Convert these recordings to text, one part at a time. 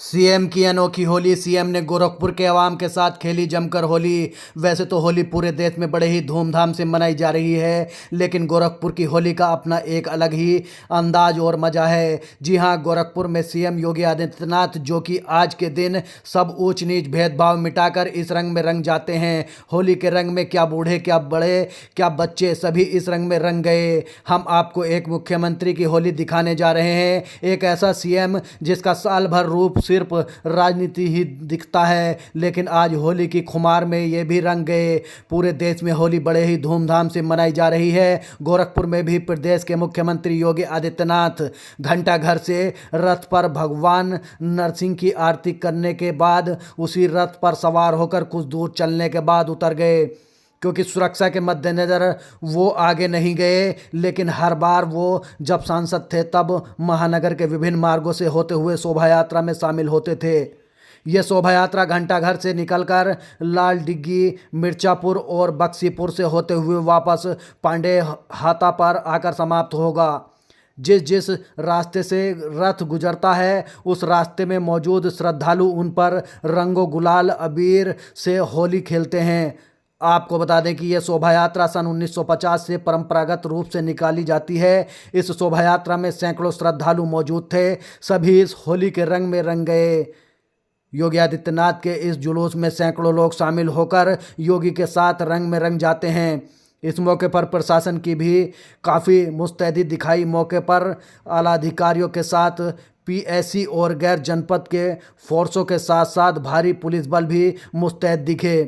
CM की अनोखी Holi. CM ने गोरखपुर के अवाम के साथ खेली जमकर होली। वैसे तो होली पूरे देश में बड़े ही धूमधाम से मनाई जा रही है, लेकिन गोरखपुर की होली का अपना एक अलग ही अंदाज और मजा है। जी हां, गोरखपुर में सीएम योगी आदित्यनाथ, जो कि आज के दिन सब ऊंच नीच भेदभाव मिटाकर इस रंग में रंग जाते हैं। होली के रंग में क्या बूढ़े, क्या बड़े, क्या बच्चे, सभी इस रंग में रंग गए। हम आपको एक मुख्यमंत्री की होली दिखाने जा रहे हैं, एक ऐसा सीएम जिसका साल भर रूप सिर्फ राजनीति ही दिखता है, लेकिन आज होली की खुमार में ये भी रंग गए। पूरे देश में होली बड़े ही धूमधाम से मनाई जा रही है। गोरखपुर में भी प्रदेश के मुख्यमंत्री योगी आदित्यनाथ घंटा घर से रथ पर भगवान नरसिंह की आरती करने के बाद उसी रथ पर सवार होकर कुछ दूर चलने के बाद उतर गए, क्योंकि सुरक्षा के मद्देनज़र वो आगे नहीं गए। लेकिन हर बार वो जब सांसद थे तब महानगर के विभिन्न मार्गों से होते हुए शोभा यात्रा में शामिल होते थे। ये शोभा यात्रा घंटाघर से निकलकर लाल डिग्गी, मिर्जापुर और बक्सीपुर से होते हुए वापस पांडे हाता पर आकर समाप्त होगा। जिस जिस रास्ते से रथ गुजरता है, उस रास्ते में मौजूद श्रद्धालु उन पर रंगो गुलाल अबीर से होली खेलते हैं। आपको बता दें कि यह शोभा यात्रा सन 1950 से परंपरागत रूप से निकाली जाती है। इस शोभा यात्रा में सैकड़ों श्रद्धालु मौजूद थे। सभी इस होली के रंग में रंग गए। योगी आदित्यनाथ के इस जुलूस में सैकड़ों लोग शामिल होकर योगी के साथ रंग में रंग जाते हैं। इस मौके पर प्रशासन की भी काफ़ी मुस्तैदी दिखाई। मौके पर आला अधिकारियों के साथ पीएसी और गैर जनपद के फोर्सों के साथ साथ भारी पुलिस बल भी मुस्तैद दिखे।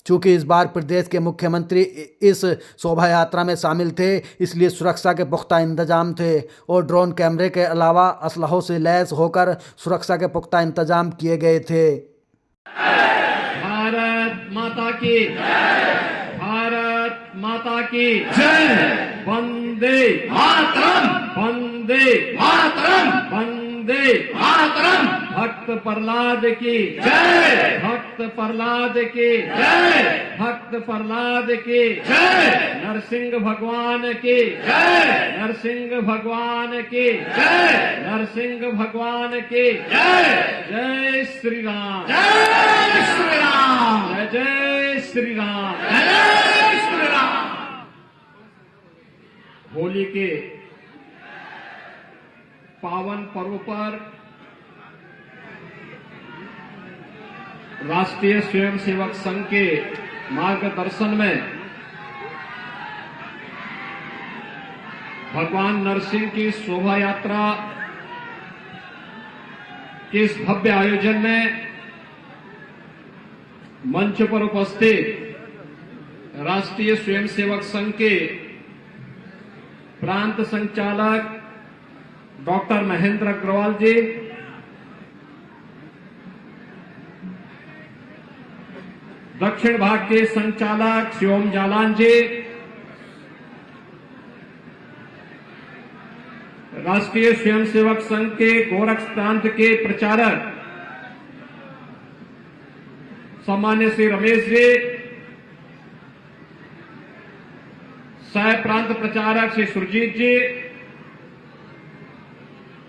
चूँकि इस बार प्रदेश के मुख्यमंत्री इस शोभा यात्रा में शामिल थे, इसलिए सुरक्षा के पुख्ता इंतजाम थे और ड्रोन कैमरे के अलावा असलहों से लैस होकर सुरक्षा के पुख्ता इंतजाम किए गए थे। भारत माता की जय। भारत माता की जय। वंदे मातरम। वंदे मातरम। वंदे मातरम। भक्त प्रहलाद की जय। भक्त प्रहलाद की जय। भक्त प्रहलाद की जय। नरसिंह भगवान की जय। नरसिंह भगवान की जय। नरसिंह भगवान की जय। जय श्री राम। जय श्री राम। जय जय श्री राम। जय श्री राम। होली के पावन पर्व पर राष्ट्रीय स्वयंसेवक संघ के मार्गदर्शन में भगवान नरसिंह की शोभा यात्रा के इस भव्य आयोजन में मंच पर उपस्थित राष्ट्रीय स्वयंसेवक संघ के प्रांत संचालक डॉक्टर महेंद्र अग्रवाल जी, दक्षिण भाग के संचालक शिवम जालान जी, राष्ट्रीय स्वयंसेवक संघ के गोरख प्रांत के प्रचारक सम्मान्य श्री रमेश जी, सह प्रांत प्रचारक श्री सुरजीत जी,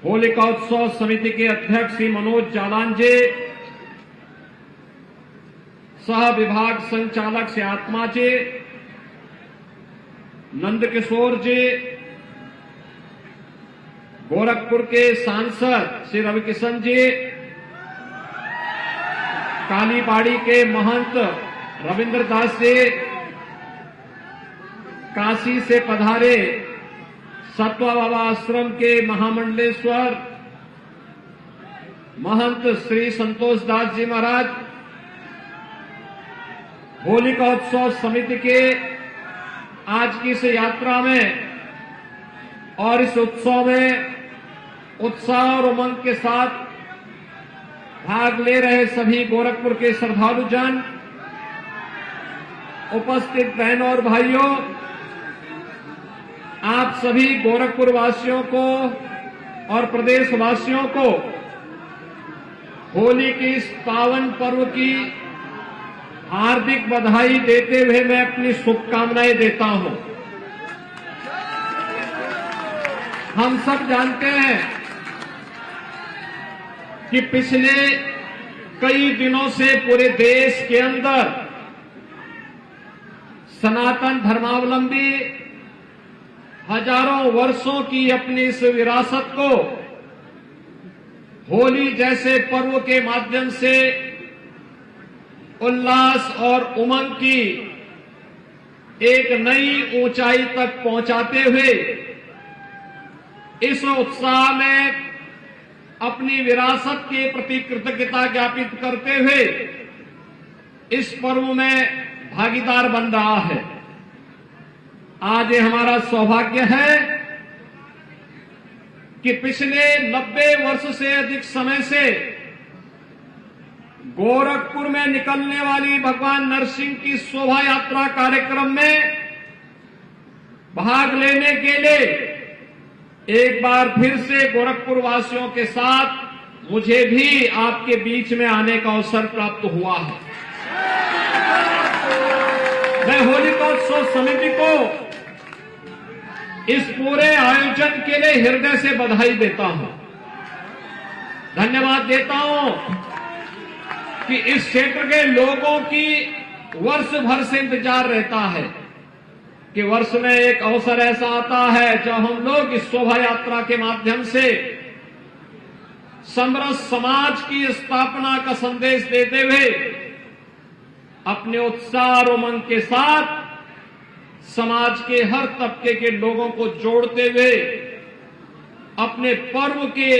होलिका उत्सव समिति के अध्यक्ष श्री मनोज जालान जी, सह विभाग संचालक श्री आत्मा जी, नंद किशोर जी, गोरखपुर के सांसद श्री रविकिशन जी, कालीबाड़ी के महंत रविंद्र दास जी, काशी से पधारे सत्वा बाबा आश्रम के महामंडलेश्वर महंत श्री संतोष दास जी महाराज, होलिका उत्सव समिति के आज की इस यात्रा में और इस उत्सव में उत्साह और उमंग के साथ भाग ले रहे सभी गोरखपुर के श्रद्धालु जन, उपस्थित बहनों और भाइयों, आप सभी गोरखपुर वासियों को और प्रदेशवासियों को होली के इस पावन पर्व की हार्दिक बधाई देते हुए मैं अपनी शुभकामनाएं देता हूं। हम सब जानते हैं कि पिछले कई दिनों से पूरे देश के अंदर सनातन धर्मावलंबी हजारों वर्षों की अपनी इस विरासत को होली जैसे पर्व के माध्यम से उल्लास और उमंग की एक नई ऊंचाई तक पहुंचाते हुए इस उत्साह में अपनी विरासत के प्रति कृतज्ञता ज्ञापित करते हुए इस पर्व में भागीदार बन रहा है। आज ये हमारा सौभाग्य है कि पिछले 90 वर्ष से अधिक समय से गोरखपुर में निकलने वाली भगवान नरसिंह की शोभा यात्रा कार्यक्रम में भाग लेने के लिए एक बार फिर से गोरखपुर वासियों के साथ मुझे भी आपके बीच में आने का अवसर प्राप्त हुआ है। मैं होलिकोत्सव समिति को इस पूरे आयोजन के लिए हृदय से बधाई देता हूं, धन्यवाद देता हूं कि इस क्षेत्र के लोगों की वर्ष भर से इंतजार रहता है कि वर्ष में एक अवसर ऐसा आता है जब हम लोग इस शोभा यात्रा के माध्यम से समरस समाज की स्थापना का संदेश देते हुए अपने उत्साह और उमंग के साथ समाज के हर तबके के लोगों को जोड़ते हुए अपने पर्व के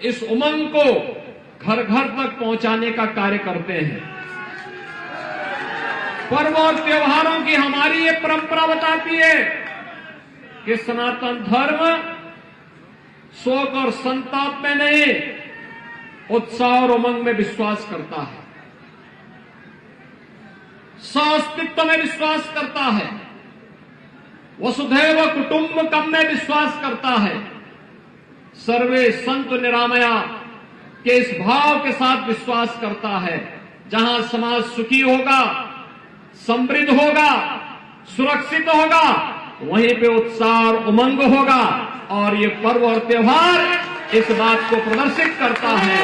इस उमंग को घर घर तक पहुंचाने का कार्य करते हैं। पर्व और त्योहारों की हमारी ये परंपरा बताती है कि सनातन धर्म शोक और संताप में नहीं, उत्साह और उमंग में विश्वास करता है, सह-अस्तित्व में विश्वास करता है, वसुधैव कुटुंबकम में विश्वास करता है, सर्वे संतु निरामया के इस भाव के साथ विश्वास करता है। जहां समाज सुखी होगा, समृद्ध होगा, सुरक्षित होगा, वहीं पे उत्साह और उमंग होगा। और ये पर्व और त्योहार इस बात को प्रदर्शित करता है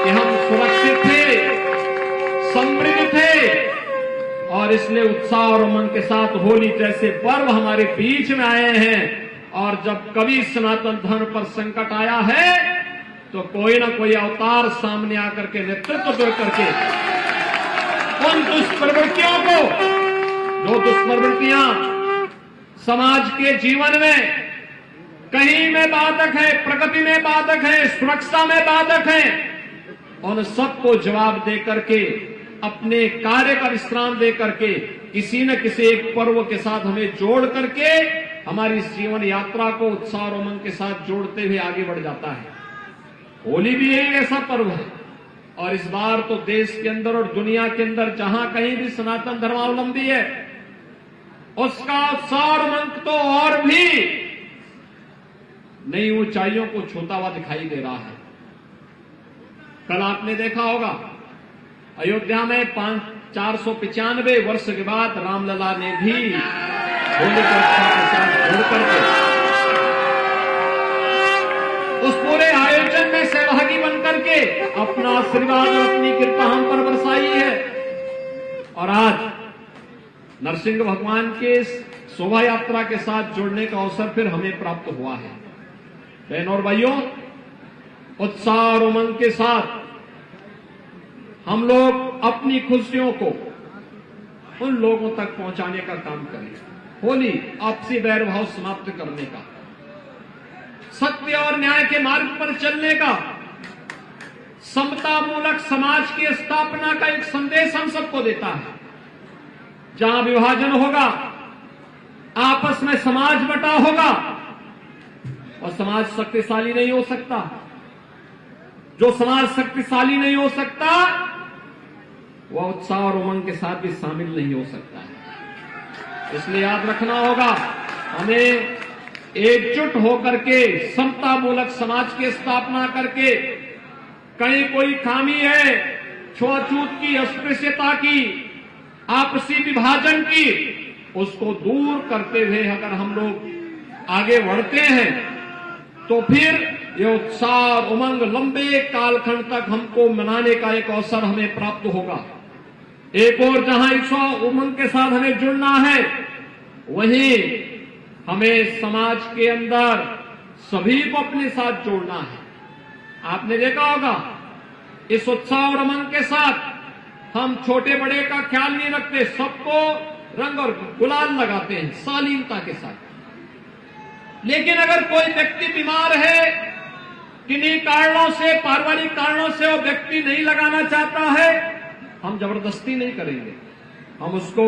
कि हम सुरक्षित थे, समृद्ध थे, और इसलिए उत्साह और उमंग के साथ होली जैसे पर्व हमारे बीच में आए हैं। और जब कभी सनातन धर्म पर संकट आया है तो कोई ना कोई अवतार सामने आकर के नेतृत्व दे करके उन दुष्प्रवृत्तियों को, जो दुष्प्रवृत्तियां समाज के जीवन में कहीं में बाधक है, प्रगति में बाधक है, सुरक्षा में बाधक है, उन सबको जवाब दे करके अपने कार्य का विश्राम दे करके किसी न किसी एक पर्व के साथ हमें जोड़ करके हमारी इस जीवन यात्रा को उत्साह और उमंग के साथ जोड़ते हुए आगे बढ़ जाता है। होली भी यही ऐसा पर्व है। और इस बार तो देश के अंदर और दुनिया के अंदर जहां कहीं भी सनातन धर्मावलंबी है, उसका उत्साह और उमंग तो और भी नई ऊंचाइयों को छूता हुआ दिखाई दे रहा है। कल आपने देखा होगा अयोध्या में 495 वर्ष के बाद रामलला ने भी होली के उत्साह के साथ जुड़ करके उस पूरे आयोजन में सहभागी बनकर के अपना आशीर्वाद और अपनी कृपा हम पर बरसाई है। और आज नरसिंह भगवान के शोभा यात्रा के साथ जुड़ने का अवसर फिर हमें प्राप्त हुआ है। बहनों और भाइयों, उत्साह और उमंग के साथ हम लोग अपनी खुशियों को उन लोगों तक पहुंचाने का काम करें। होली आपसी वैरभाव समाप्त करने का, सत्य और न्याय के मार्ग पर चलने का, समता मूलक समाज की स्थापना का एक संदेश हम सबको देता है। जहां विभाजन होगा, आपस में समाज बटा होगा और समाज शक्तिशाली नहीं हो सकता। जो समाज शक्तिशाली नहीं हो सकता वह उत्साह और उमंग के साथ भी शामिल नहीं हो सकता है। इसलिए याद रखना होगा, हमें एकजुट होकर के समता मूलक समाज की स्थापना करके कहीं कोई खामी है, छुआछूत की, अस्पृश्यता की, आपसी विभाजन की, उसको दूर करते हुए अगर हम लोग आगे बढ़ते हैं तो फिर ये उत्साह और उमंग लंबे कालखंड तक हमको मनाने का एक अवसर हमें प्राप्त होगा। एक और जहां इस उमंग के साथ हमें जुड़ना है, वहीं हमें समाज के अंदर सभी को अपने साथ जोड़ना है। आपने देखा होगा इस उत्साह और उमंग के साथ हम छोटे बड़े का ख्याल नहीं रखते, सबको रंग और गुलाल लगाते हैं शालीनता के साथ। लेकिन अगर कोई व्यक्ति बीमार है, किन्हीं कारणों से, पारिवारिक कारणों से वो व्यक्ति नहीं लगाना चाहता है, हम जबरदस्ती नहीं करेंगे, हम उसको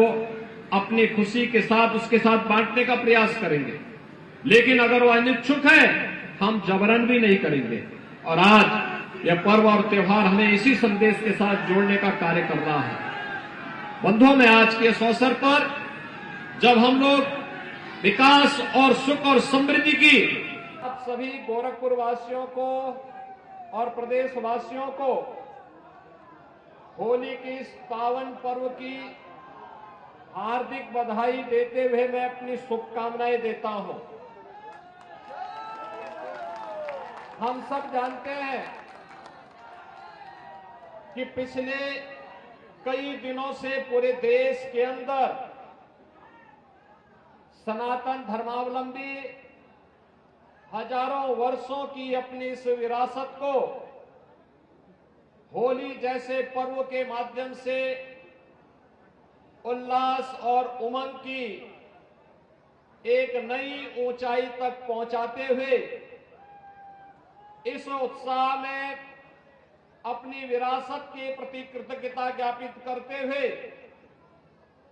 अपनी खुशी के साथ उसके साथ बांटने का प्रयास करेंगे। लेकिन अगर वो अनिच्छुक है, हम जबरन भी नहीं करेंगे। और आज यह पर्व और त्योहार हमें इसी संदेश के साथ जोड़ने का कार्य कर रहा है। बंधुओं, में आज के इस अवसर पर जब हम लोग विकास और सुख और समृद्धि की, आप सभी गोरखपुर वासियों को और प्रदेश वासियों को होली की इस पावन पर्व की हार्दिक बधाई देते हुए मैं अपनी शुभकामनाएं देता हूं। हम सब जानते हैं कि पिछले कई दिनों से पूरे देश के अंदर सनातन धर्मावलंबी हजारों वर्षों की अपनी इस विरासत को होली जैसे पर्व के माध्यम से उल्लास और उमंग की एक नई ऊंचाई तक पहुंचाते हुए इस उत्साह में अपनी विरासत के प्रति कृतज्ञता ज्ञापित करते हुए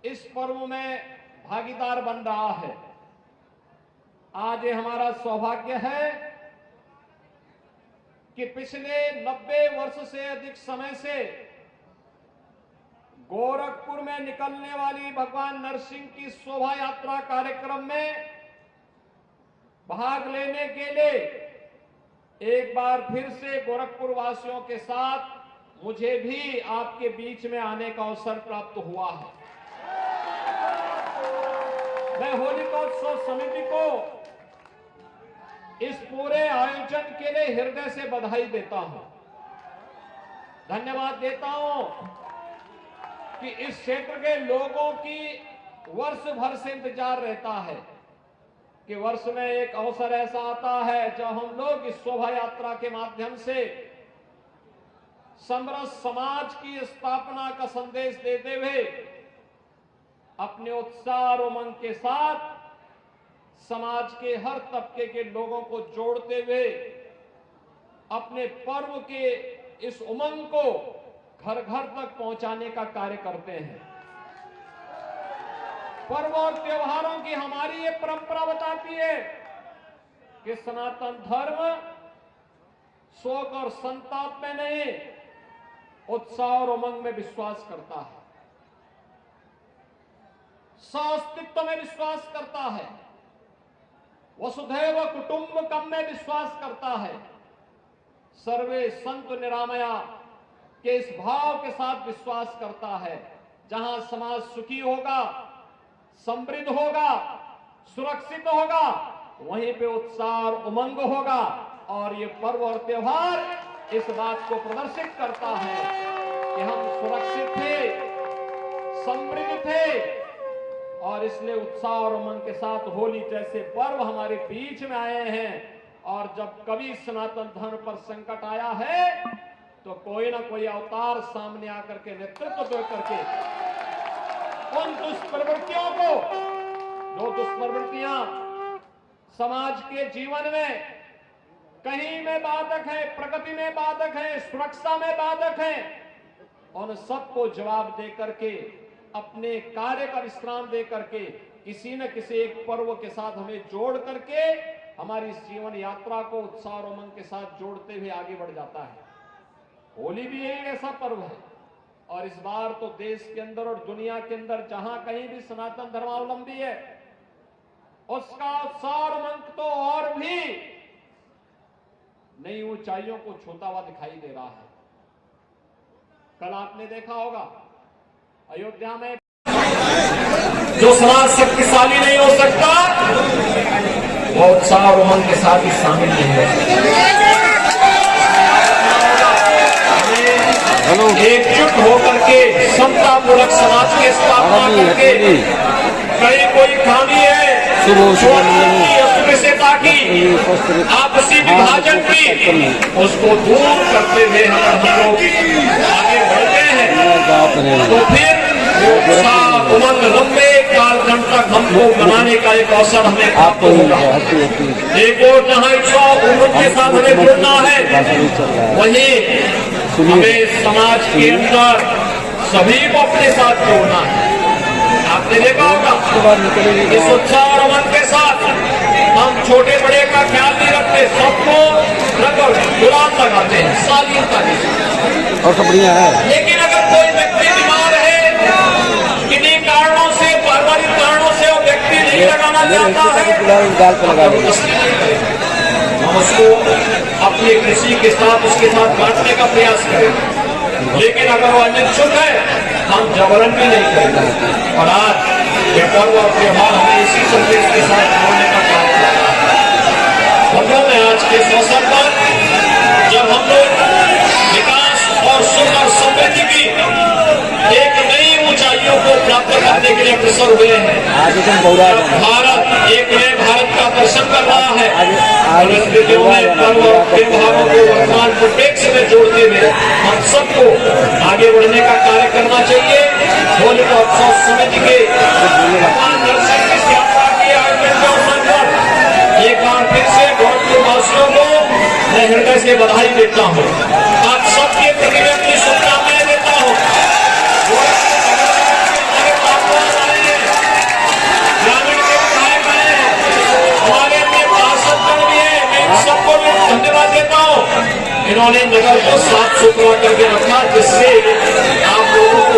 इस पर्व में भागीदार बन रहा है। आज ये हमारा सौभाग्य है कि पिछले 90 वर्ष से अधिक समय से गोरखपुर में निकलने वाली भगवान नरसिंह की शोभा यात्रा कार्यक्रम में भाग लेने के लिए एक बार फिर से गोरखपुर वासियों के साथ मुझे भी आपके बीच में आने का अवसर प्राप्त हुआ है। मैं होलिकोत्सव समिति को इस पूरे आयोजन के लिए हृदय से बधाई देता हूं, धन्यवाद देता हूं कि इस क्षेत्र के लोगों की वर्ष भर से इंतजार रहता है कि वर्ष में एक अवसर ऐसा आता है जब हम लोग इस शोभा यात्रा के माध्यम से समरस समाज की स्थापना का संदेश देते हुए अपने उत्साह और उमंग के साथ समाज के हर तबके के लोगों को जोड़ते हुए अपने पर्व के इस उमंग को घर घर तक पहुंचाने का कार्य करते हैं। पर्व और त्योहारों की हमारी ये परंपरा बताती है कि सनातन धर्म शोक और संताप में नहीं, उत्साह और उमंग में विश्वास करता है, सह-अस्तित्व में विश्वास करता है, वसुधैव कुटुंबकम में विश्वास करता है, सर्वे संतु निरामया के इस भाव के साथ विश्वास करता है। जहां समाज सुखी होगा, समृद्ध होगा, सुरक्षित होगा, वहीं पे उत्साह और उमंग होगा। और ये पर्व और त्योहार इस बात को प्रदर्शित करता है कि हम सुरक्षित थे, समृद्ध थे, और इसलिए उत्साह और उमंग के साथ होली जैसे पर्व हमारे बीच में आए हैं। और जब कभी सनातन धर्म पर संकट आया है तो कोई ना कोई अवतार सामने आकर के नेतृत्व दे करके उन दुष्प्रवृत्तियों को, जो दुष्प्रवृत्तियां समाज के जीवन में कहीं में बाधक है, प्रगति में बाधक है, सुरक्षा में बाधक है, उन सबको जवाब दे करके, अपने कार्य का विश्राम दे करके, किसी न किसी एक पर्व के साथ हमें जोड़ करके हमारी इस जीवन यात्रा को उत्साह और उमंग के साथ जोड़ते हुए आगे बढ़ जाता है। होली भी यही ऐसा पर्व है। और इस बार तो देश के अंदर और दुनिया के अंदर जहां कहीं भी सनातन धर्मावलंबी है, उसका उत्साह और उमंग तो और भी नई ऊंचाइयों को छूता हुआ दिखाई दे रहा है। कल आपने देखा होगा अयोध्या में जो समाज शक्तिशाली नहीं हो सकता, वह उत्साह और उमंग के साथ ही शामिल नहीं हो सकते। एकजुट होकर के समतापूर्वक समाज की स्थापना करके कहीं कोई खामी है अस्पृश्यता की आपसी विभाजन की उसको दूर करते हुए हम लोग आगे बढ़ते हैं तो फिर उमंग लंबे कालखंड तक हमको बनाने का एक अवसर हमें प्राप्त होगा। एक और जहाँ इच्छा उम्र के साथ हमें जुड़ना है वहीं हमें समाज के अंदर सभी को अपने साथ जोड़ना है। आपने देखा होगा इस उत्साह और उमंग के साथ हम छोटे बड़े का ख्याल नहीं रखते, सबको रंग और गुलाल लगाते हैं शालीनता के और सब बढ़िया है। लेकिन अगर कोई व्यक्ति बीमार है किन्हीं कारणों से पारिवारिक कारणों से वो व्यक्ति नहीं लगाना चाहता है हम उसको अपने किसी के साथ उसके साथ बांटने का प्रयास करें। लेकिन अगर वो अनिच्छुक है हम जबरन भी नहीं करेंगे। और आज ये पर्व और त्योहार हमें इसी संदेश के साथ जोड़ने का काम कर रहा है। बंधुओं में आज के इस अवसर पर जब हम लोग विकास और सुख और समृद्धि की एक नई ऊंचाइयों को प्राप्त करने के लिए अग्रसर हुए हैं, भारत एक नए भारत का दर्शन कर रहा है और इस विधियों में पर्व और त्योहारों को वर्तमान परिप्रेक्ष्य में जोड़ते हुए हम सबको आगे बढ़ने का कार्य करना चाहिए। होलिका उत्सव समिति के भगवान दर्शन की यात्रा की आयोजन के अवसर पर एक बार फिर से गोरखपुर वासियों को मैं हृदय से बधाई देता हूँ। आप सबके प्रति मैं अपनी शुभकामनाएं देता हूँ। ग्रामीण के विधायक आए हमारे अपने पार्षदगण भी है, मैं सबको धन्यवाद देता हूँ। इन्होंने नगर को साफ सुथरा करके रखा जिससे आप लोगों को